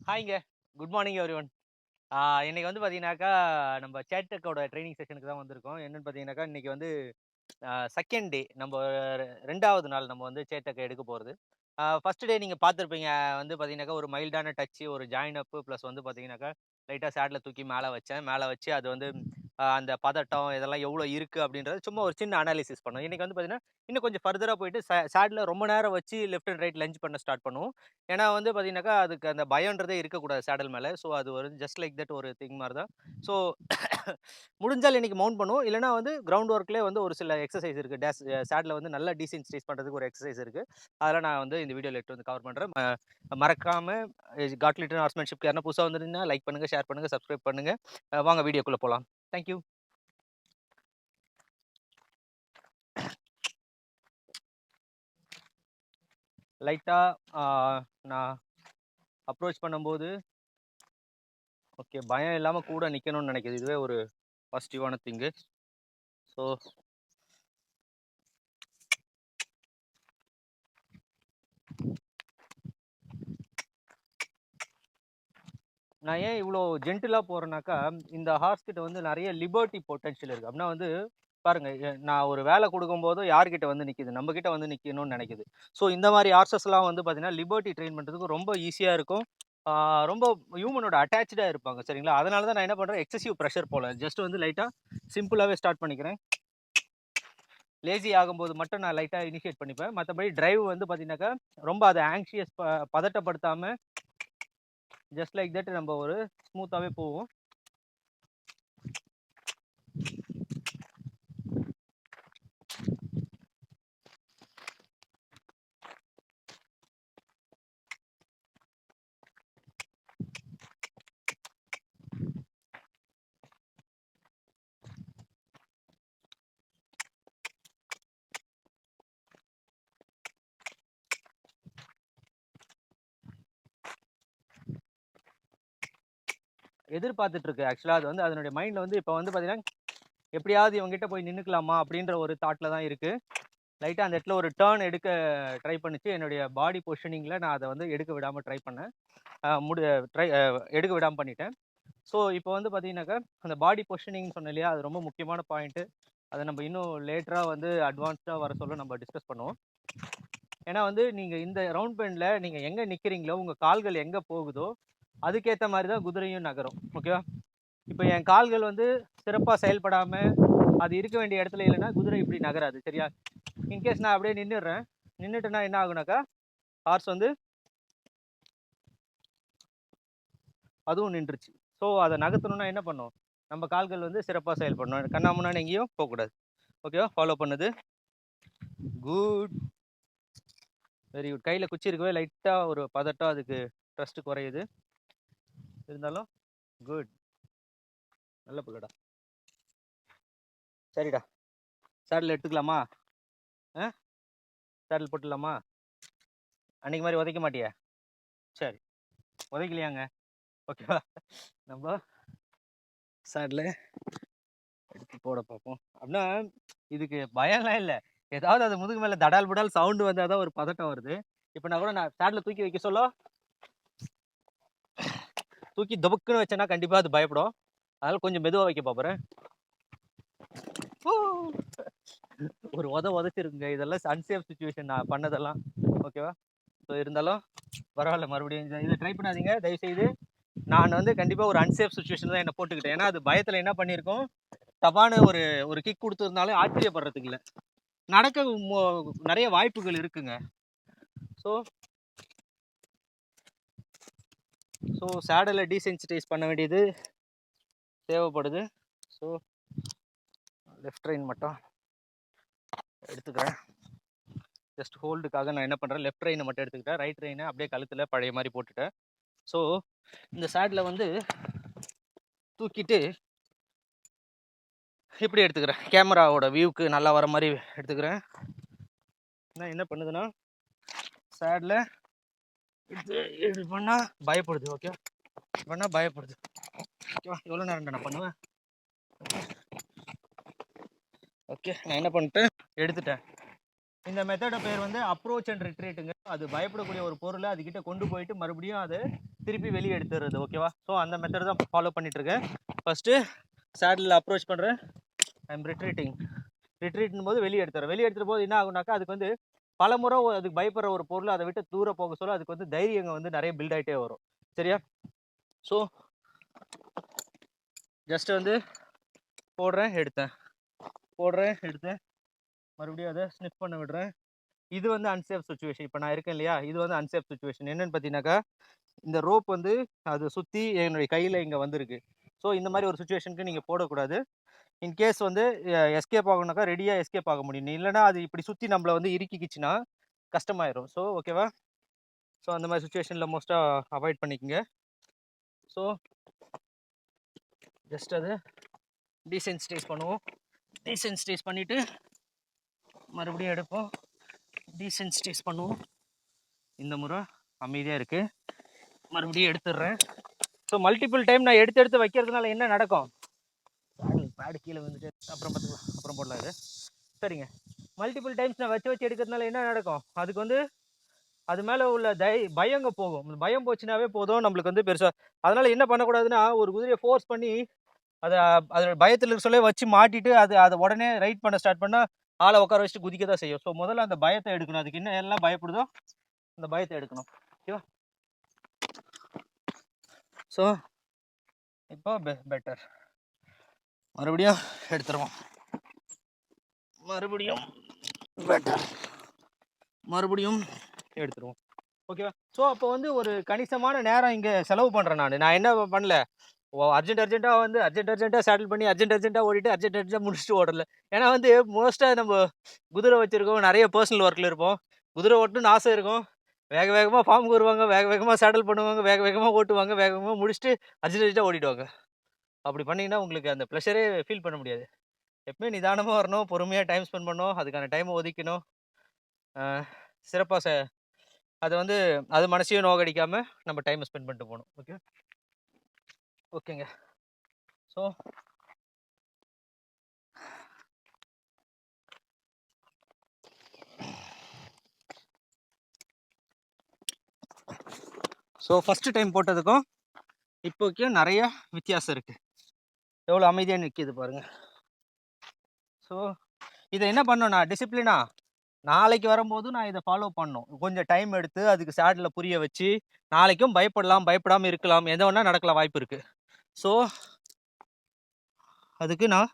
ஹாய்ங்க. Good morning everyone. இன்னைக்கு வந்து பார்த்தீங்கன்னாக்கா, நம்ம சேட்டக்கோட ட்ரெய்னிங் செஷனுக்கு தான் வந்திருக்கோம். என்னன்னு பார்த்தீங்கன்னாக்கா, இன்னைக்கு வந்து செகண்ட் டே. 2வது நாள் நம்ம வந்து சேட்டக்க எடுக்க போறது. ஃபர்ஸ்ட் டே நீங்க பார்த்திருப்பீங்க. வந்து பார்த்தீங்கன்னாக்கா, ஒரு மைல்டான டச், ஒரு ஜாயின் அப் பிளஸ் வந்து பார்த்தீங்கன்னாக்கா, லைட்டா சேட்ல தூக்கி மேல வச்சேன். மேல வச்சு அது வந்து அந்த பதட்டம் இதெல்லாம் எவ்வளோ இருக்கு அப்படின்றத சும்மா ஒரு சின்ன அனாலிசிஸ் பண்ணோம். இன்னைக்கு வந்து பார்த்தீங்கன்னா, இன்னும் கொஞ்சம் ஃபர்தரா போயிட்டு சேட்ல ரொம்ப நேரம் வச்சு லெஃப்ட் அண்ட் ரைட் லஞ்ச் பண்ண ஸ்டார்ட் பண்ணுவோம். ஏன்னா வந்து பார்த்தீங்கன்னாக்கா, அதுக்கு அந்த பயம்ன்றதே இருக்கக்கூடாது சேடல் மேல. ஸோ அது ஒரு ஜஸ்ட் லைக் தட் ஒரு திங் மாரி தான். ஸோ முடிஞ்சால் இன்னைக்கு மவுண்ட் பண்ணுவோம். இல்லன்னா வந்து கிரவுண்ட் ஒர்க்லயே வந்து ஒரு சில எக்சர்சைஸ் இருக்கு. சேட்ல வந்து நல்லா டீசென்சிடைஸ் பண்றதுக்கு ஒரு எக்சர்சைஸ் இருக்கு. அதெல்லாம் நான் வந்து இந்த வீடியோல எடுத்து வந்து கவர் பண்றேன். மறக்காம காட் லிட்டில் ஹார்ஸ்மேன்ஷிப்க்கு யாருன்னா புதுசா வந்திருந்தீங்கன்னா லைக் பண்ணுங்க, ஷேர் பண்ணுங்க, சப்ஸ்கிரைப் பண்ணுங்க. வாங்க வீடியோக்குள்ள போலாம். Thank you. லைட்டா ஆ நான் அப்ரோச் பண்ணும்போது, ஓகே பயம் இல்லாம கூட நிக்கணும்னு நெனைக்குது. இதுவே ஒரு பாசிட்டிவான திங்கு. ஸோ நான் ஏன் இவ்ளோ ஜென்டிலா போறேன்னாக்கா, இந்த ஹார்ஸ் கிட்ட வந்து நெறைய லிபர்ட்டி பொட்டன்ஷியல் இருக்கு. அப்படின்னா வந்து பாருங்க, நான் ஒரு வேலை குடுக்கும்போது யார்கிட்ட வந்து நிக்குது? நம்ம கிட்ட வந்து நிக்கணும்னு நெனைக்குது. ஸோ இந்த மாரி ஹார்ஸஸ்லாம் வந்து பார்த்தீங்கன்னா, லிபர்ட்டி ட்ரெயின் பண்றதுக்கு ரொம்ப ஈஸியா இருக்கும். ஆ ரொம்ப ஹியூமனோட அட்டாச்டா இருப்பாங்க. சரிங்களா? அதனால தான் நான் என்ன பண்றேன், எக்ஸசிவ் பிரஷர் போல. ஜஸ்ட் வந்து லைட்டா சிம்பிளாவே ஸ்டார்ட் பண்ணிக்கிறேன். லேசி ஆகும்போது மட்டும் நான் லைட்டா இனிஷியேட் பண்ணிப்பேன். மத்தபடி டிரைவ் வந்து பார்த்தீங்கன்னாக்கா, ரொம்ப அத ஆங்ஷியஸ் பதட்டப்படுத்தாம ஜஸ்ட் லைக் தட் நம்ம ஒரு ஸ்மூத்தாவே போவோம். எதிர்பார்த்துட்டு இருக்கு. ஆக்சுவலா அது வந்து அதனுடைய மைண்ட்ல வந்து இப்ப வந்து பார்த்தீங்கன்னா, எப்படியாவது இவன்கிட்ட போய் நின்னுக்கலாமா அப்படின்ற ஒரு தாட்ல தான் இருக்கு. லைட்டா அந்த இடத்துல ஒரு டர்ன் எடுக்க ட்ரை பண்ணுச்சு. என்னுடைய பாடி பொசிஷனிங்ல நான் அத வந்து எடுக்க விடாம ட்ரை பண்ணேன். அ முடி ட்ரை எடுக்க விடாம பண்ணிட்டேன். ஸோ இப்போ வந்து பார்த்தீங்கன்னாக்கா, அந்த பாடி பொசிஷனிங் சொன்னேன் இல்லையா? அது ரொம்ப முக்கியமான பாயிண்ட்டு. அத நம்ம இன்னும் லேட்டரா வந்து அட்வான்ஸ்டா வர சொல்ல நம்ம டிஸ்கஸ் பண்ணுவோம். ஏன்னா வந்து நீங்க இந்த ரவுண்ட் பெண்ட்ல நீங்க எங்க நிக்கிறீங்களோ, உங்க கால்கள் எங்க போகுதோ, அதுக்கேத்த மாரி தான் குதிரையும் நகரும். ஓகேவா? இப்ப என் கால்கள் வந்து சிறப்பா செயல்படாம, அது இருக்க வேண்டிய இடத்துல இல்லன்னா, குதிரை இப்படி நகராது. சரியா? இன்கேஸ் நான் அப்படியே நின்னுடுறேன். நின்னுட்டேன்னா என்ன ஆகும்னாக்கா, ஹார்ஸ் வந்து அதுவும் நின்றுச்சு. ஸோ அத நகர்த்தணும்னா என்ன பண்ணும்? நம்ம கால்கள் வந்து சிறப்பா செயல்படணும். கண்ணா முன்னான்னு எங்கேயும் போக்கூடாது. ஓகேவா? ஃபாலோ பண்ணுது. குட். Very good. கையில குச்சி இருக்கவே லைட்டா ஒரு பதட்டம் அதுக்கு ட்ரஸ்ட் குறையுது. இருந்தாலும் குட். நல்ல புள்ளடா. சரிடா. சேடல் எடுத்துக்கலாமா? ஆ? சேடல் போட்டுடலாமா? அன்னைக்கு மாரி உதைக்க மாட்டியே? சரி. உதைக்கலையாங்க? ஓகேவா? நம்ம சேடல எடுத்து போட பார்ப்போம். அப்படின்னா இதுக்கு பயம்லாம் இல்ல. ஏதாவது அது முதுகு மேல தடால் புடால் சவுண்ட் வந்தா தான் ஒரு பதட்டம் வருது. இப்ப நான் சேடல தூக்கி வைக்க சொல்ல, தூக்கி தொபக்குன்னு வச்சேன்னா கண்டிப்பா அது பயப்படும். அதனால கொஞ்சம் மெதுவா வைக்க பார்க்குறேன். ஒரு உதைச்சிருக்குங்க. இதெல்லாம் அன்சேஃப் சிச்சுவேஷன் நான் பண்ணதெல்லாம். ஓகேவா? ஸோ இருந்தாலும் பரவால்ல, மறுபடியும் இத ட்ரை பண்ணாதீங்க தயவுசெய்து. நான் வந்து கண்டிப்பா ஒரு அன்சேஃப் சிச்சுவேஷன் தான் என்ன போட்டுக்கிட்டேன். ஏன்னா அது பயத்துல என்ன பண்ணியிருக்கோம், டபான்னு ஒரு ஒரு கிக் குடுத்ததுனால ஆச்சரியப்படுறதுக்கு இல்ல. நடக்க நெறைய வாய்ப்புகள் இருக்குங்க. ஸோ சேடல டீசென்சிடைஸ் பண்ண வேண்டியது தேவைப்படுது. ஸோ லெஃப்ட் ரெயின் மட்டும் எடுத்துக்கிறேன். ஜஸ்ட் ஹோல்டுக்காக நான் என்ன பண்றேன், லெஃப்ட் ரெயினை மட்டும் எடுத்துக்கிட்டேன். ரைட் ரெயினை அப்படியே கழுத்துல பழைய மாதிரி போட்டுட்டேன். ஸோ இந்த சேட்ல வந்து தூக்கிட்டு இப்படி எடுத்துக்கிறேன். கேமராவோட வியூக்கு நல்லா வர மாதிரி எடுத்துக்கிறேன். நான் என்ன பண்ணுதுன்னா, சேட்ல இது பண்ணா பயப்படுது. ஓகே பண்ணா பயப்படுது. ஓகேவா? எவ்வளோ நேரம் நான் பண்ணுவேன். ஓகே நான் என்ன பண்ணிட்டேன், எடுத்துட்டேன். இந்த மெத்தட பேர் வந்து அப்ரோச் அண்ட் ரிட்ரீட்டுங்க. அது பயப்படக்கூடிய ஒரு பொருளை அதுகிட்ட கொண்டு போயிட்டு மறுபடியும் அது திருப்பி வெளியே எடுத்துடுறது. ஓகேவா? ஸோ அந்த மெத்தட் தான் ஃபாலோ பண்ணிட்டு இருக்கேன். ஃபர்ஸ்ட்டு சேடில் அப்ரோச் பண்ணுறேன். ஐ எம் ரிட்ரீட்னும் போது வெளியே எடுத்துறேன். வெளியே எடுத்துகிற போது என்ன ஆகுனாக்கா, அதுக்கு வந்து பல முறை அதுக்கு பயப்படுற ஒரு பொருள் அதை விட்டு தூரம் போக சொல்ல அதுக்கு வந்து தைரியங்க வந்து நிறைய பில்ட் ஆகிட்டே வரும். சரியா? ஸோ ஜஸ்ட் வந்து போடுறேன், எடுத்தேன், போடுறேன், எடுத்தேன், மறுபடியும் அதை ஸ்னிஃப் பண்ண விடுறேன். இது வந்து அன்சேஃப் சுச்சுவேஷன். இப்போ நான் இருக்கேன் இல்லையா, இது வந்து அன்சேஃப் சுச்சுவேஷன். என்னன்னு பார்த்தீங்கன்னாக்கா, இந்த ரோப் வந்து அது சுற்றி என்னுடைய கையில் இங்கே வந்திருக்கு. ஸோ இந்த மாதிரி ஒரு சுச்சுவேஷனுக்கு நீங்கள் போடக்கூடாது. இன்கேஸ் வந்து எஸ்கேப் ஆகணுனாக்கா ரெடியாக எஸ்கேப் ஆக முடியும். இல்லைனா அது இப்படி சுற்றி நம்மளை வந்து இறுக்கிக்கிச்சுன்னா கஷ்டமாயிரும். ஸோ ஓகேவா? ஸோ அந்த மாதிரி சுச்சுவேஷனில் மோஸ்ட்டாக அவாய்ட் பண்ணிக்கோங்க. ஸோ ஜஸ்ட் அதை டீசென்சிடைஸ் பண்ணுவோம். டீசென்சிடைஸ் பண்ணிவிட்டு மறுபடியும் எடுப்போம், டீசென்சிடைஸ் பண்ணுவோம். இந்த முறை அமைதியாக இருக்குது. மறுபடியும் எடுத்துடுறேன். ஸோ மல்டிபிள் டைம் நான் எடுத்து எடுத்து வைக்கிறதுனால என்ன நடக்கும்? பேடு கீழே வந்துட்டு அப்புறம் பார்த்துக்கலாம், அப்புறம் போடலாம் இது. சரிங்க, மல்டிபிள் டைம்ஸ் நான் வச்சு வச்சு எடுக்கிறதுனால என்ன நடக்கும்? அதுக்கு வந்து அது மேலே உள்ள பயங்க போகும். பயம் போச்சுனாவே போதும் நம்மளுக்கு வந்து பெருசாக. அதனால் என்ன பண்ணக்கூடாதுன்னா, ஒரு குதிரையை ஃபோர்ஸ் பண்ணி அதை அதோட பயத்தில் இருக்க சொல்ல வச்சு மாட்டிட்டு அதை உடனே ரைட் பண்ண ஸ்டார்ட் பண்ணால் ஆளை உட்கார வச்சுட்டு குதிக்க தான் செய்யும். ஸோ முதல்ல அந்த பயத்தை எடுக்கணும். அதுக்கு என்ன எல்லாம் பயப்படுதோ அந்த பயத்தை எடுக்கணும். ஓகேவா? ஸோ இப்போ பெட்டர். மறுபடியும் எடுத்துருவோம், மறுபடியும் பெட்டர், மறுபடியும் எடுத்துருவோம். ஓகேவா? ஸோ அப்போ வந்து ஒரு கணிசமான நேரம் இங்கே செலவு பண்ணுறேன். நான் என்ன பண்ணல, அர்ஜென்ட்டாக வந்து அர்ஜென்ட்டாக சேட்டில் பண்ணி அர்ஜென்ட்டாக ஓடிட்டு அர்ஜென்ட்டாக முடிச்சுட்டு ஓடல. ஏன்னா வந்து மோஸ்ட்டாக நம்ம குதிரை வச்சுருக்கோம், நிறைய பர்சனல் ஒர்க்கில் இருப்போம். குதிரை ஓட்டணும்னு ஆசை இருக்கும். வேக வேகமாக ஃபார்முக்கு வருவாங்க, வேக வேகமாக சேட்டில் பண்ணுவாங்க, வேக வேகமாக ஓட்டுவாங்க, வேக வேகமாக முடிச்சுட்டு அர்ஜென்ட்டாக ஓடிடுவாங்க. அப்படி பண்ணிங்கன்னா உங்களுக்கு அந்த ப்ளஷரே ஃபீல் பண்ண முடியாது. எப்பவுமே நிதானமாக வரணும், பொறுமையாக டைம் ஸ்பெண்ட் பண்ணணும், அதுக்கான டைமை ஒதுக்கணும். சிறப்பாக அதை வந்து அது மனசையும் நோகடிக்காமல் நம்ம டைமை ஸ்பெண்ட் பண்ணிட்டு போகணும். ஓகே, ஓகேங்க. ஸோ ஃபஸ்ட்டு டைம் போட்டதுக்கும் இப்போக்கும் நிறைய வித்தியாசம் இருக்குது. எவ்வளோ அமைதியாக நிற்கிது பாருங்கள். ஸோ இதை என்ன பண்ணணும்னா, டிசிப்ளினா நாளைக்கு வரும்போது நான் இதை ஃபாலோ பண்ணணும். கொஞ்சம் டைம் எடுத்து அதுக்கு சேடில் புரிய வச்சு, நாளைக்கும் பயப்படலாம், பயப்படாமல் இருக்கலாம், எதை வேணால் நடக்கலாம், வாய்ப்பு இருக்குது. ஸோ அதுக்கு நான்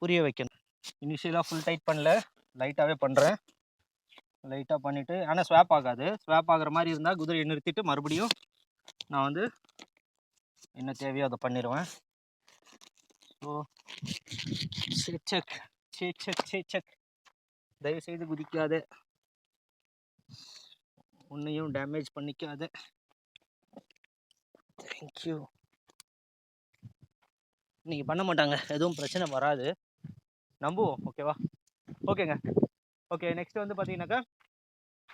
புரிய வைக்கணும். இனிஷியலாக ஃபுல் டைட் பண்ணல, லைட்டாகவே பண்ணுறேன். லைட்டாக பண்ணிவிட்டு, ஆனால் ஸ்வாப் ஆகாது. ஸ்வாப் ஆகிற மாதிரி இருந்தால் குதிரையை நிறுத்திட்டு மறுபடியும் நான் வந்து என்ன தேவையோ அதை பண்ணிடுவேன். ஸோ செக் தயவுசெய்து குதிக்காத, உன்னையும் டேமேஜ் பண்ணிக்காத. தேங்க்யூ. நீங்கள் பண்ண மாட்டாங்க, எதுவும் பிரச்சனை வராது, நம்புவோம். ஓகேவா? ஓகேங்க. ஓகே, நெக்ஸ்ட் வந்து பார்த்தீங்கன்னாக்கா,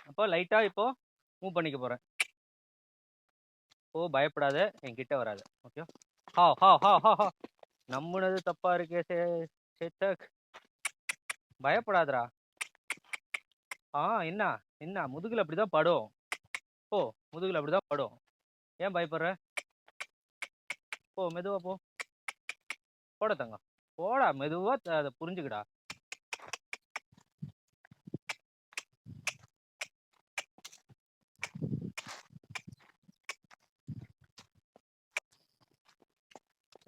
அப்போ லைட்டாக இப்போது மூவ் பண்ணிக்க போகிறேன். ஓ பயப்படாத, என்கிட்ட வராது. ஓகே, ஹா ஹா ஹா ஹா ஹா நம்புனது தப்பாக இருக்கே சேத்தக், பயப்படாதரா. என்ன என்ன முதுகில் அப்படி தான் படும். ஓ முதுகில் அப்படி தான் படும், ஏன் பயப்படுற? போ மெதுவா போ, போட தங்கம், போடா மெதுவா, அதை புரிஞ்சுக்கடா.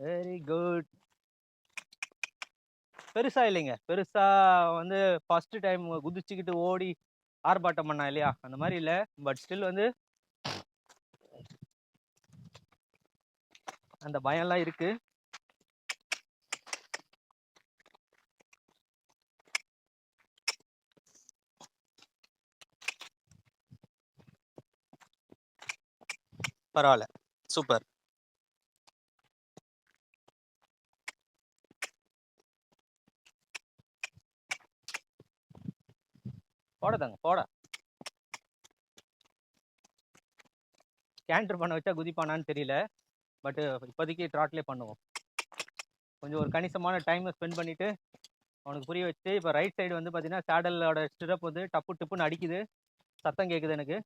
Very good. பெருசா இல்லைங்க, பெருசா வந்து ஃபர்ஸ்ட் டைம் குதிச்சுக்கிட்டு ஓடி ஆர்ப்பாட்டம் பண்ணா இல்லையா, அந்த மாதிரி இல்லை. பட் ஸ்டில் வந்து அந்த பயம்லாம் இருக்கு. பரவாயில்ல, சூப்பர். போடதாங்க, போட. கேண்டர் பண்ண வச்சா குதிப்பானான்னு தெரியல, பட் இப்போதைக்கு ட்ராட்லேயே பண்ணுவோம். கொஞ்சம் ஒரு கணிசமான டைமை ஸ்பெண்ட் பண்ணிவிட்டு அவனுக்கு புரிய வச்சு. இப்போ ரைட் சைடு வந்து பார்த்தீங்கன்னா சேடலோட ஸ்டிரப் வந்து டப்பு டிப்புன்னு அடிக்குது, சத்தம் கேட்குது எனக்கு.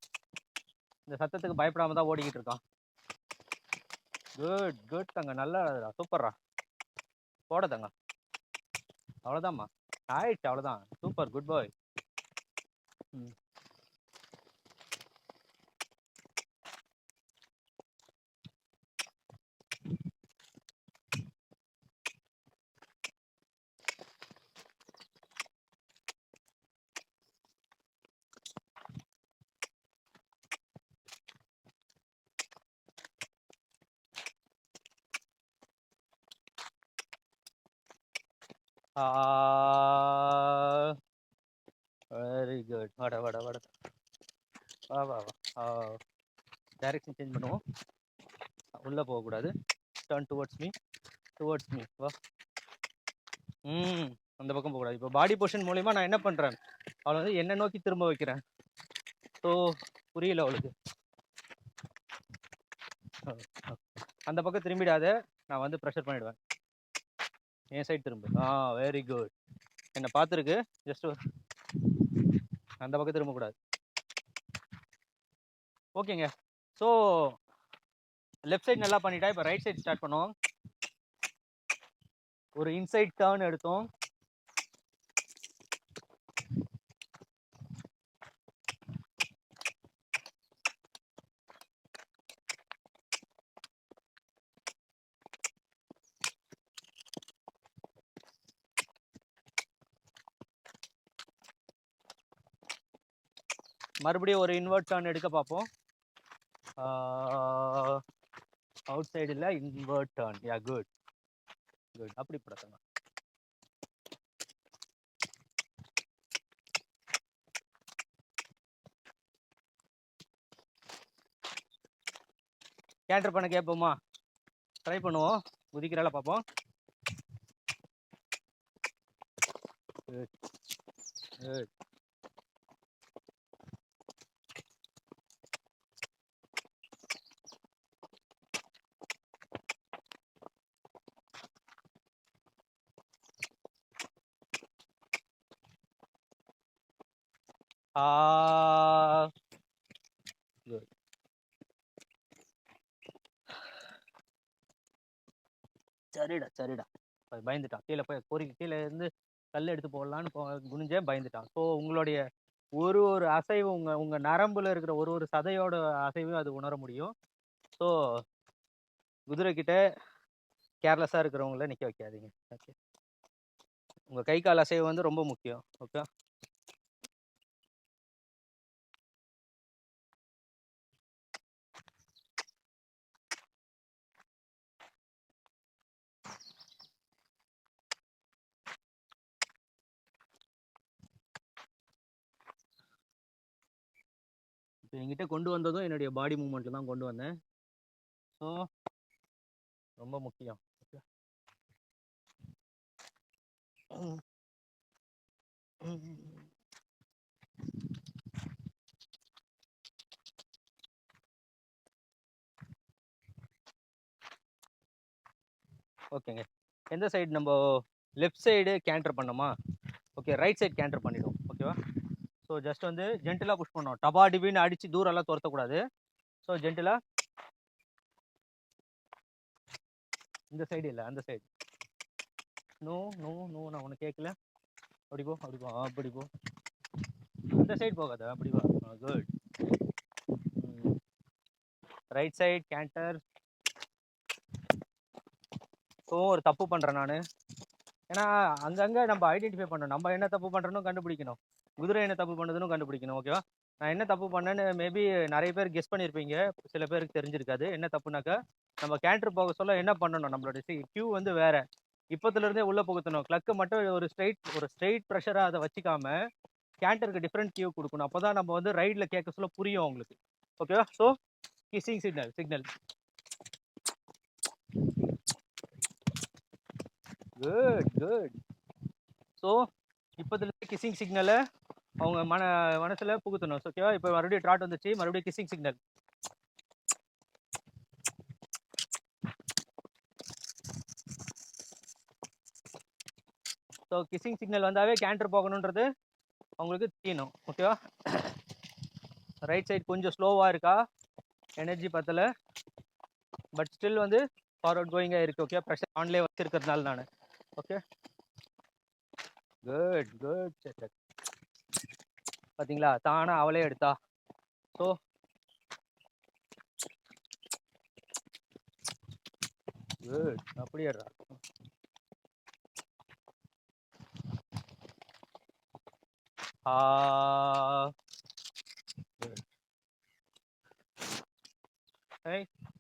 இந்த சத்தத்துக்கு பயப்படாமல் தான் ஓடிக்கிட்டு இருக்கான். குட் குட் தங்க, நல்லா சூப்பர்ரா. போட தங்க, அவ்வளோதாம்மா, ஆயிடுச்சு, அவ்வளோதான். சூப்பர், குட் பாய். ம். Very good. வாடா வாடா வாடா, வா வா வா. டைரக்ஷன் சேஞ்ச் பண்ணுவோம். உள்ளே போகக்கூடாது. Turn towards me, towards me, வா. அந்த பக்கம் போகக்கூடாது. இப்போ பாடி பொசிஷன் மூலிமா நான் என்ன பண்ணுறேன், அவளை வந்து என்னை நோக்கி திரும்ப வைக்கிறேன். ஸோ புரியல அவளுக்கு. அந்த பக்கம் திரும்பிடாத, நான் வந்து ப்ரெஷர் பண்ணிவிடுவேன். என் சைடு திரும்ப. Very good. என்னை பார்த்துருக்கு, ஜஸ்ட் அந்த பக்கம் திரும்பக்கூடாது. ஓகேங்க. ஸோ லெஃப்ட் சைடு நல்லா பண்ணிட்டா, இப்போ ரைட் சைடு ஸ்டார்ட் பண்ணுவோம். ஒரு இன்சைட் டர்ன் எடுத்தோம். மறுபடியும் ஒரு இன்வெர்ட் டர்ன் எடுக்க பார்ப்போம். அவுட் சைடு இல்லை, இன்வெர்ட் டர்ன். யா, குட் குட். அப்படி படத்தங்க. கேண்டர் பண்ண கேட்போமா? ட்ரை பண்ணுவோம். குதிக்கிறால பார்ப்போம். Good good. குட். சரிடா சரிடா. பயந்துட்டான். கீழே போய் பொறிக்கு கீழே இருந்து கல் எடுத்து போடலான்னு குனிஞ்சேன், பயந்துட்டான். ஸோ உங்களுடைய ஒரு ஒரு அசைவு, உங்கள் நரம்பில் இருக்கிற ஒரு ஒரு சதையோட அசைவும் அது உணர முடியும். ஸோ குதிரைக்கிட்ட கேர்லெஸ்ஸாக இருக்கிறவங்கள நிற்க வைக்காதீங்க. ஓகே, உங்கள் கை கால் அசைவு வந்து ரொம்ப முக்கியம். ஓகே, இப்போ என்கிட்ட கொண்டு வந்ததும் என்னுடைய பாடி மூவ்மெண்ட்டில் தான் கொண்டு வந்தேன். ஸோ ரொம்ப முக்கியம். ஓகே, ஓகேங்க. எந்த சைடு நம்ம லெஃப்ட் சைடு கேண்டர் பண்ணோமா? ஓகே, ரைட் சைடு கேண்டர் பண்ணிவிடுவோம். ஓகேவா? ஸோ ஜஸ்ட் வந்து ஜென்டிலாக புஷ் பண்ணோம். டபா டிபின்னு அடித்து தூரம்லாம் துரத்தக்கூடாது. ஸோ ஜென்டிலாக, இந்த சைடு இல்லை, அந்த சைடு. நோ நோ நோ, நான் உனக்கு கேட்கல. அப்படி போ, அப்படி போ, அப்படி போ. இந்த சைடு போகாத, அப்படி வா. Good. Right side canter. So ஒரு தப்பு பண்ணுறேன் நான். ஏன்னா அங்கங்கே நம்ம ஐடென்டிஃபை பண்ணணும். நம்ம என்ன தப்பு பண்ணுறோன்னு கண்டுபிடிக்கணும். குதிரை என்ன தப்பு பண்ணுதுன்னு கண்டுபிடிக்கணும். ஓகேவா? நான் என்ன தப்பு பண்ணேன்னு மேபி நிறைய பேர் கெஸ் பண்ணியிருப்பீங்க, சில பேருக்கு தெரிஞ்சிருக்காது. என்ன தப்புனாக்கா, நம்ம கேண்டர் போக சொல்ல என்ன பண்ணணும், நம்மளோட கியூ வந்து வேற. இப்போத்துலேருந்தே உள்ளே புகுத்தணும். கிளக்கு மட்டும் ஒரு ஸ்ட்ரெயிட் ப்ரெஷராக அதை வச்சுக்காம கேண்டருக்கு டிஃப்ரெண்ட் கியூ கொடுக்கணும். அப்போ தான் நம்ம வந்து ரைடில் கேட்க சொல்ல புரியும் அவங்களுக்கு. ஓகேவா? So kissing signal. Good good. So இப்போதுலேருந்து கிஸ்ஸிங் சிக்னலை அவங்க மனசில் புகுத்தணும். ஓகேவா? இப்போ மறுபடியும் ட்ராட் வந்துச்சு, மறுபடியும் kissing signal. So kissing signal வந்தாவே கேண்டர் போகணுன்றது அவங்களுக்கு தெரியணும். ஓகேவா? ரைட் சைடு கொஞ்சம் ஸ்லோவாக இருக்கா, எனர்ஜி பத்தலை. பட் ஸ்டில் வந்து ஃபார்வர்ட் கோயிங்காக இருக்குது. ஓகே, ப்ரெஷர் ஆன்லேயே வச்சுருக்கிறதுனால நான் ஓகே குட் குட். சரி பார்த்தீங்களா, தானே அவளே எடுத்தா. ஸோ குட், அப்படியே எடுறா.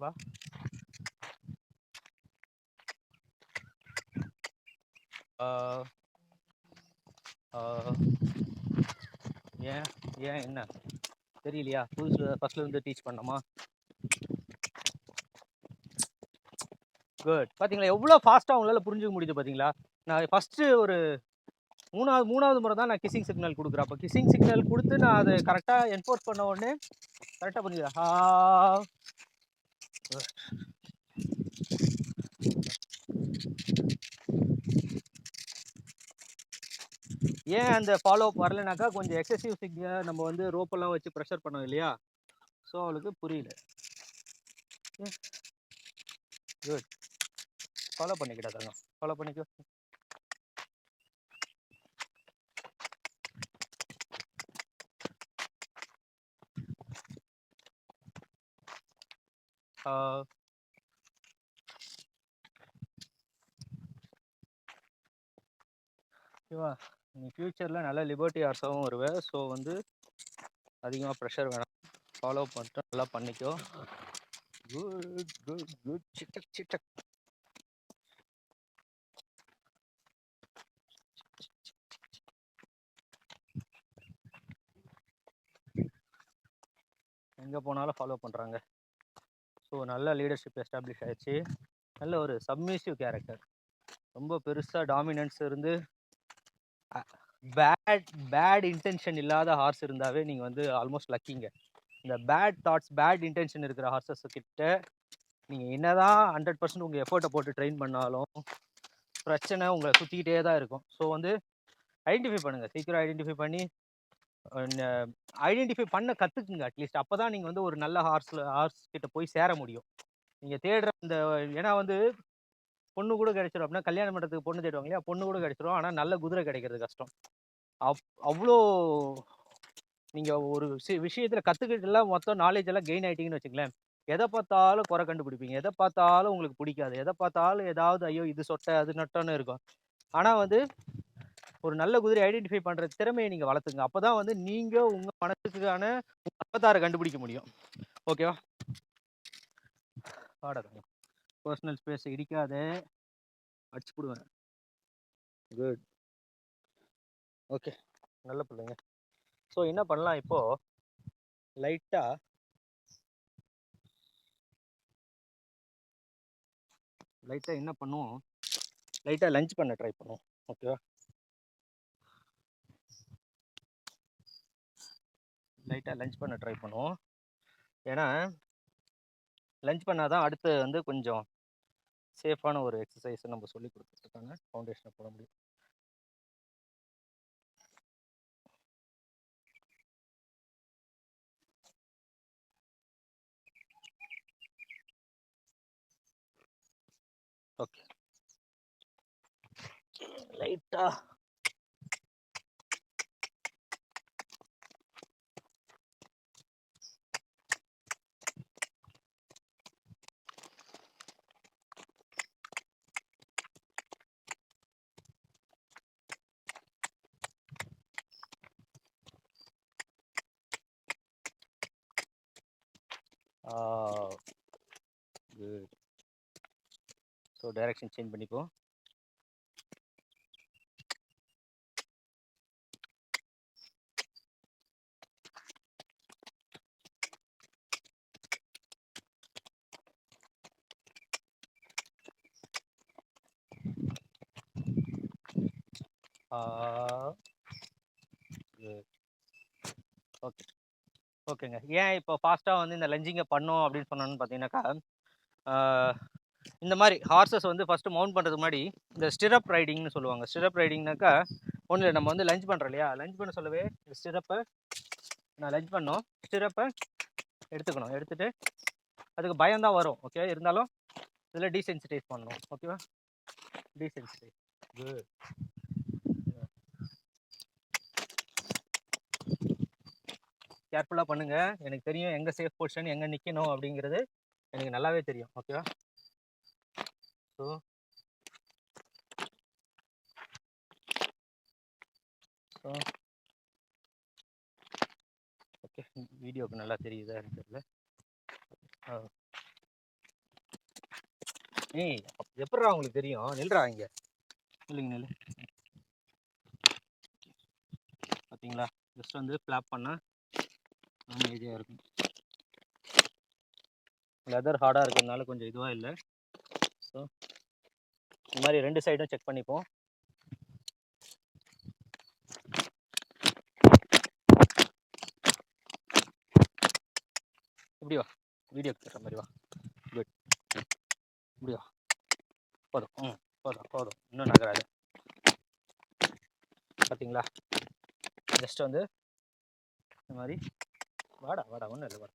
வா ஏன் ஏன் என்ன தெரியலையா? புதுசு ஃபர்ஸ்ட்ல இருந்து டீச் பண்ணோமா? குட். பார்த்தீங்களா எவ்வளோ ஃபாஸ்ட்டாக உங்களால் புரிஞ்சுக்க முடியுது பார்த்தீங்களா? நான் ஃபஸ்ட்டு ஒரு மூணாவது முறை தான் நான் கிஸ்ஸிங் சிக்னல் கொடுக்குறேன். அப்போ கிஸ்ஸிங் சிக்னல் கொடுத்து நான் அதை கரெக்டாக என்ஃபோர்ஸ் பண்ண உடனே கரெக்டாக புரிஞ்சுக்கிறேன். ஏன் அந்த ஃபாலோ அப் வரலனாக்கா கொஞ்சம் எக்ஸசிவ் சிக்னல் நம்ம வந்து ரோப்பெல்லாம் வச்சு ப்ரெஷர் பண்ணோம் இல்லையா? ஸோ அவளுக்கு புரியல. குட், ஃபாலோ பண்ணிக்கிட்டா ஃபாலோ பண்ணிக்கோ. ஓகேவா? நீ ஃப்யூச்சரில் நல்ல லிபர்ட்டி ஹார்ஸாகவும் வருவேன். ஸோ வந்து அதிகமாக ப்ரெஷர் வேணாம், ஃபாலோ பண்ணிட்டு நல்லா பண்ணிக்கோ. Good good good. Sitak Sitak. எங்கே போனாலும் ஃபாலோ பண்ணுறாங்க. ஸோ நல்ல லீடர்ஷிப் எஸ்டாப்ளிஷ் ஆயிடுச்சு. நல்ல ஒரு சப்மிசிவ் கேரக்டர். ரொம்ப பெருசாக டாமினன்ஸ் இருந்து பேட் இன்டென்ஷன் இல்லாத ஹார்ஸ் இருந்தாவே நீங்கள் வந்து ஆல்மோஸ்ட் லக்கிங்க. இந்த பேட் தாட்ஸ் பேட் இன்டென்ஷன் இருக்கிற ஹார்ஸஸ் கிட்ட நீங்கள் என்னதான் 100% உங்கள் எஃபர்ட்டை போட்டு ட்ரெயின் பண்ணாலும் பிரச்சனை உங்களை சுற்றிக்கிட்டே தான் இருக்கும். ஸோ வந்து ஐடென்டிஃபை பண்ணுங்கள், சீக்கிரம் ஐடென்டிஃபை பண்ணி ஐடென்டிஃபை பண்ண கற்றுக்குங்க அட்லீஸ்ட். அப்போ தான் நீங்கள் வந்து ஒரு நல்ல ஹார்ஸ் கிட்ட போய் சேர முடியும். நீங்கள் தேடுற இந்த ஏன்னா வந்து பொண்ணு கூட கிடைச்சிடும் அப்படின்னா கல்யாண மண்டபத்துக்கு பொண்ணு தேடுவாங்க இல்லையா, பொண்ணு கூட கிடைச்சிடும். ஆனால் நல்ல குதிரை கிடைக்கிறது கஷ்டம். அவ்வளோ நீங்கள் ஒரு விஷயத்தில் கற்றுக்கிட்டுலாம் மொத்தம் நாலேஜ் எல்லாம் கெயின் ஆகிட்டீங்கன்னு வச்சுங்களேன், எதை பார்த்தாலும் குறை கண்டுபிடிப்பீங்க, எதை பார்த்தாலும் உங்களுக்கு பிடிக்காது, எதை பார்த்தாலும் ஏதாவது ஐயோ இது சொட்டை அது நட்டோன்னு இருக்கும். ஆனால் வந்து ஒரு நல்ல குதிரை ஐடென்டிஃபை பண்ணுற திறமையை நீங்கள் வளர்த்துங்க. அப்போ தான் வந்து நீங்கள் உங்கள் மனசுக்கான அவதாரை கண்டுபிடிக்க முடியும். ஓகேவா? பாடாதீங்க, பர்சனல் ஸ்பேஸ் இடிக்காதே, அடிச்சு போடுவேன். குட், ஓகே, நல்ல பிள்ளைங்க. ஸோ என்ன பண்ணலாம், இப்போது லைட்டாக என்ன பண்ணுவோம், லைட்டாக லஞ்ச் பண்ண ட்ரை பண்ணுவோம். ஓகேவா? லைட்டாக லஞ்ச் பண்ண ட்ரை பண்ணுவோம். ஏன்னா லஞ்ச் பண்ணால் தான் அடுத்து வந்து கொஞ்சம் சேஃபான ஒரு எக்ஸசைஸை நம்ம சொல்லி கொடுத்துருக்காங்க, ஃபவுண்டேஷனை போட முடியும். ஓகே, லைட்டாக குட். ஸோ டைரக்ஷன் சேஞ்ச் பண்ணிப்போம். ஓகே ஓகேங்க. ஏன் இப்போ ஃபாஸ்ட்டாக வந்து இந்த லஞ்சிங்கை பண்ணோம் அப்படின்னு சொன்னோன்னு பார்த்தீங்கன்னாக்கா, இந்த மாதிரி ஹார்சஸ் வந்து ஃபஸ்ட்டு மவுண்ட் பண்ணுறதுக்கு முன்னாடி இந்த ஸ்டிரப் ரைடிங்னு சொல்லுவாங்க. ஸ்டிரப் ரைடிங்னாக்கா ஒன்றும் இல்லை, நம்ம வந்து லஞ்ச் பண்ணுறோம் இல்லையா, லஞ்ச் பண்ண சொல்லவே இந்த ஸ்டிரப்பை நான் லஞ்ச் பண்ணோம், ஸ்டிரப்பை எடுத்துக்கணும். எடுத்துகிட்டு அதுக்கு பயம் தான் வரும். ஓகே, இருந்தாலும் இதில் டீசென்சிட்டைஸ் பண்ணணும். ஓகேவா, டீசென்சிட்டைஸ். குட். கேர்ஃபுல்லாக பண்ணுங்க. எனக்கு தெரியும் எங்கே சேஃப் பொசிஷன், எங்கே நிற்கணும் அப்படிங்கிறது எனக்கு நல்லாவே தெரியும். ஓகேவா, ஸோ ஓகே, வீடியோக்கு நல்லா தெரியுதா தெரியல. ஏய், எப்படா உங்களுக்கு தெரியும்? நில்றா இங்கே, இல்லைங்க நெல். பார்த்தீங்களா, ஜஸ்ட் வந்து ஃப்ளாப் பண்ணால் நம்ம ஈஸியாக இருக்கும். லெதர் ஹார்டாக இருக்கிறதுனால கொஞ்சம் இதுவாக இல்லை. ஸோ இந்த மாதிரி 2 சைடும் செக் பண்ணிப்போம். இப்படி வா, வீடியோ எடுத்துற மாதிரி வா. குட், இப்படி வா. போதும், போதும் போதும், இன்னும் நகராது. பார்த்தீங்களா, ஜஸ்ட் வந்து இந்த மாதிரி வாடா வாடா, ஒன்றும் இல்லை வாடா.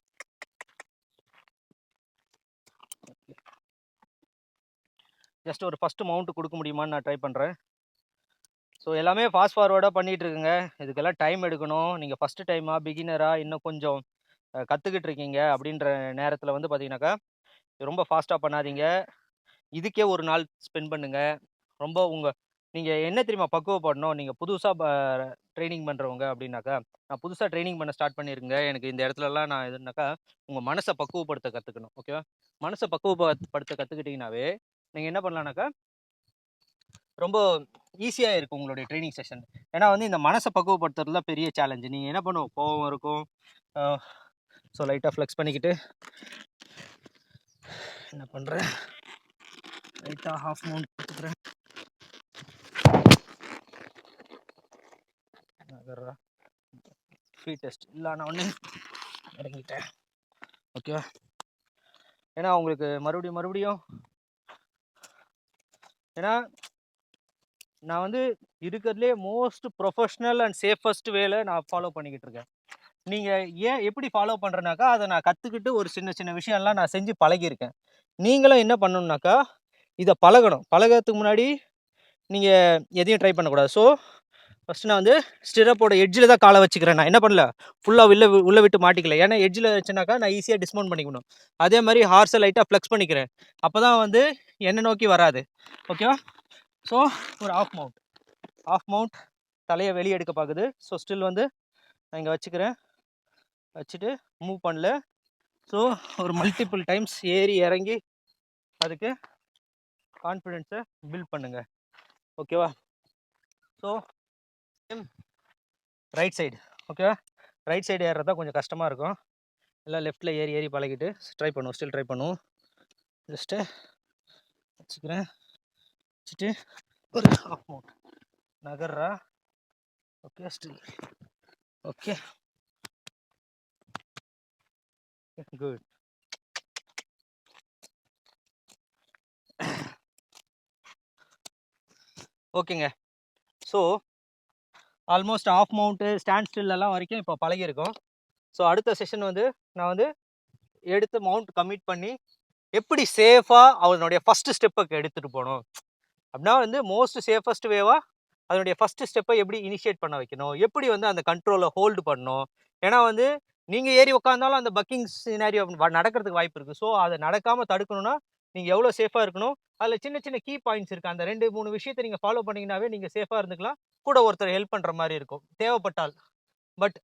ஜஸ்ட் ஒரு ஃபஸ்ட்டு மவுண்ட் கொடுக்க முடியுமான்னு நான் ட்ரை பண்ணுறேன். ஸோ எல்லாமே ஃபாஸ்ட் ஃபார்வர்டாக பண்ணிகிட்டு இருக்குங்க. இதுக்கெல்லாம் டைம் எடுக்கணும். நீங்கள் ஃபஸ்ட்டு டைமாக பிகினராக இன்னும் கொஞ்சம் கற்றுக்கிட்டு இருக்கீங்க அப்படின்ற நேரத்தில் வந்து பார்த்தீங்கன்னாக்கா ரொம்ப ஃபாஸ்ட்டாக பண்ணாதீங்க. இதுக்கே ஒரு நாள் ஸ்பெண்ட் பண்ணுங்கள். ரொம்ப நீங்கள் என்ன தெரியுமா பக்குவப்படணும். நீங்கள் புதுசாக ட்ரைனிங் பண்ணுறவங்க அப்படின்னாக்கா, நான் புதுசாக ட்ரைனிங் பண்ண ஸ்டார்ட் பண்ணியிருக்கேங்க, எனக்கு இந்த இடத்துலலாம் நான் எதுனாக்கா உங்கள் மனசை பக்குவப்படுத்த கற்றுக்கணும். ஓகேவா, மனசை பக்குவப்படுத்த கற்றுக்கிட்டிங்கனாவே நீங்கள் என்ன பண்ணலான்னாக்கா ரொம்ப ஈஸியாக இருக்கும் உங்களுடைய ட்ரைனிங் செஷன். ஏன்னா வந்து இந்த மனசை பக்குவப்படுத்துறதுல பெரிய சேலஞ்சு. நீங்கள் என்ன பண்ணுவோம், கோவம் இருக்கும். ஸோ லைட்டாக ஃப்ளெக்ஸ் பண்ணிக்கிட்டு என்ன பண்ணுறேன், லைட்டாக ஹாஃப் மவுண்ட் கொடுத்துக்கிறேன். ஃப்ரீ டெஸ்ட் இல்லை, நான் ஒன்று இறங்கிட்டேன். ஓகேவா, ஏன்னா உங்களுக்கு மறுபடியும் ஏன்னா நான் வந்து இருக்கிறதுலே மோஸ்ட் ப்ரொஃபஷ்னல் அண்ட் சேஃபஸ்ட் வேலை நான் ஃபாலோ பண்ணிக்கிட்டு இருக்கேன். நீங்கள் ஏன் எப்படி ஃபாலோ பண்ணுறேனாக்கா, அதை நான் கற்றுக்கிட்டு ஒரு சின்ன விஷயம்லாம் நான் செஞ்சு பழகியிருக்கேன். நீங்களும் என்ன பண்ணணுன்னாக்கா இதை பழகணும். பழகிறதுக்கு முன்னாடி நீங்கள் எதையும் ட்ரை பண்ணக்கூடாது. ஸோ ஃபஸ்ட்டு நான் வந்து ஸ்டிரப்போட எட்ஜில் தான் காலை வச்சுக்கிறேன். நான் என்ன பண்ணல, ஃபுல்லாக உள்ளே விட்டு மாட்டிக்கல. ஏன்னா எட்ஜில் வச்சுனாக்கா நான் ஈஸியாக டிஸ்மவுண்ட் பண்ணிக்கணும். அதே மாதிரி ஹார்ஸை லைட்டாக ஃப்ளெக்ஸ் பண்ணிக்கிறேன். அப்போ தான் வந்து என்னை நோக்கி வராது. ஓகேவா, ஸோ ஒரு ஆஃப் மவுண்ட் தலையை வெளியே எடுக்க பார்க்குது. ஸோ ஸ்டில் வந்து நான் இங்கே வச்சுக்கிறேன், வச்சுட்டு மூவ் பண்ணல. ஸோ ஒரு மல்டிபிள் டைம்ஸ் ஏறி இறங்கி அதுக்கு கான்ஃபிடென்ஸை பில்ட் பண்ணுங்கள். ஓகேவா, ஸோ ரைட் சைடு. ஓகேவா, ரைட் சைடு ஏறுறதா கொஞ்சம் கஷ்டமாக இருக்கும். எல்லாம் லெஃப்ட்டில் ஏறி பழகிட்டு ஸ்டில் ட்ரை பண்ணுவோம். ஜஸ்ட்டு வச்சுக்கிறேன், வச்சுட்டு ஒரு ஹாஃப் மவுண்ட் நகர்றா. Okay, still. Okay, good. ஓகேங்க, so almost half mount stand ஸ்டில்லாம் வரைக்கும் இப்போ பழகியிருக்கோம். ஸோ அடுத்த செஷன் வந்து நான் வந்து எடுத்து மவுண்ட் கமிட் பண்ணி எப்படி சேஃபாக அவனுடைய ஃபஸ்ட்டு ஸ்டெப்புக்கு எடுத்துகிட்டு போகணும் அப்படின்னா வந்து மோஸ்ட் சேஃபஸ்ட் வேவாக அதனுடைய ஃபஸ்ட்டு ஸ்டெப்பை எப்படி இனிஷியேட் பண்ண வைக்கணும், எப்படி வந்து அந்த கண்ட்ரோலை ஹோல்டு பண்ணணும். ஏன்னா வந்து நீங்கள் ஏறி உட்காந்தாலும் அந்த பக்கிங் சினாரியோ நடக்கிறதுக்கு வாய்ப்பு இருக்குது. ஸோ அதை நடக்காமல் தடுக்கணும்னா நீங்கள் எவ்வளோ சேஃபாக இருக்கணும், அதில் சின்ன கீ பாயிண்ட்ஸ் இருக்குது. அந்த 2-3 விஷயத்தை நீங்கள் ஃபாலோ பண்ணிங்கனாவே நீங்கள் சேஃபாக இருந்துக்கலாம். கூட ஒருத்தர் ஹெல்ப் பண்ணுற மாதிரி இருக்கும் தேவைப்பட்டால். பட்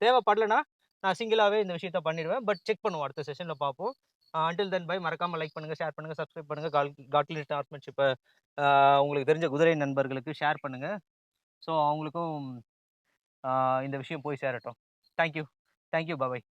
தேவைப்படலைன்னா நான் சிங்கிளாகவே இந்த விஷயத்த பண்ணிடுவேன். பட் செக் பண்ணுவோம், அடுத்த செஷனில் பார்ப்போம். அன்டில் தென் பை, மறக்காமல் லைக் பண்ணுங்கள், ஷேர் பண்ணுங்கள், சப்ஸ்கிரைப் பண்ணுங்கள். காட்லிட் ஹார்ஸ்மேன்ஷிப்பை உங்களுக்கு தெரிஞ்ச குதிரை நண்பர்களுக்கு ஷேர் பண்ணுங்கள். ஸோ அவங்களுக்கும் இந்த விஷயம் போய் சேரட்டும். தேங்க்யூ, பாய்.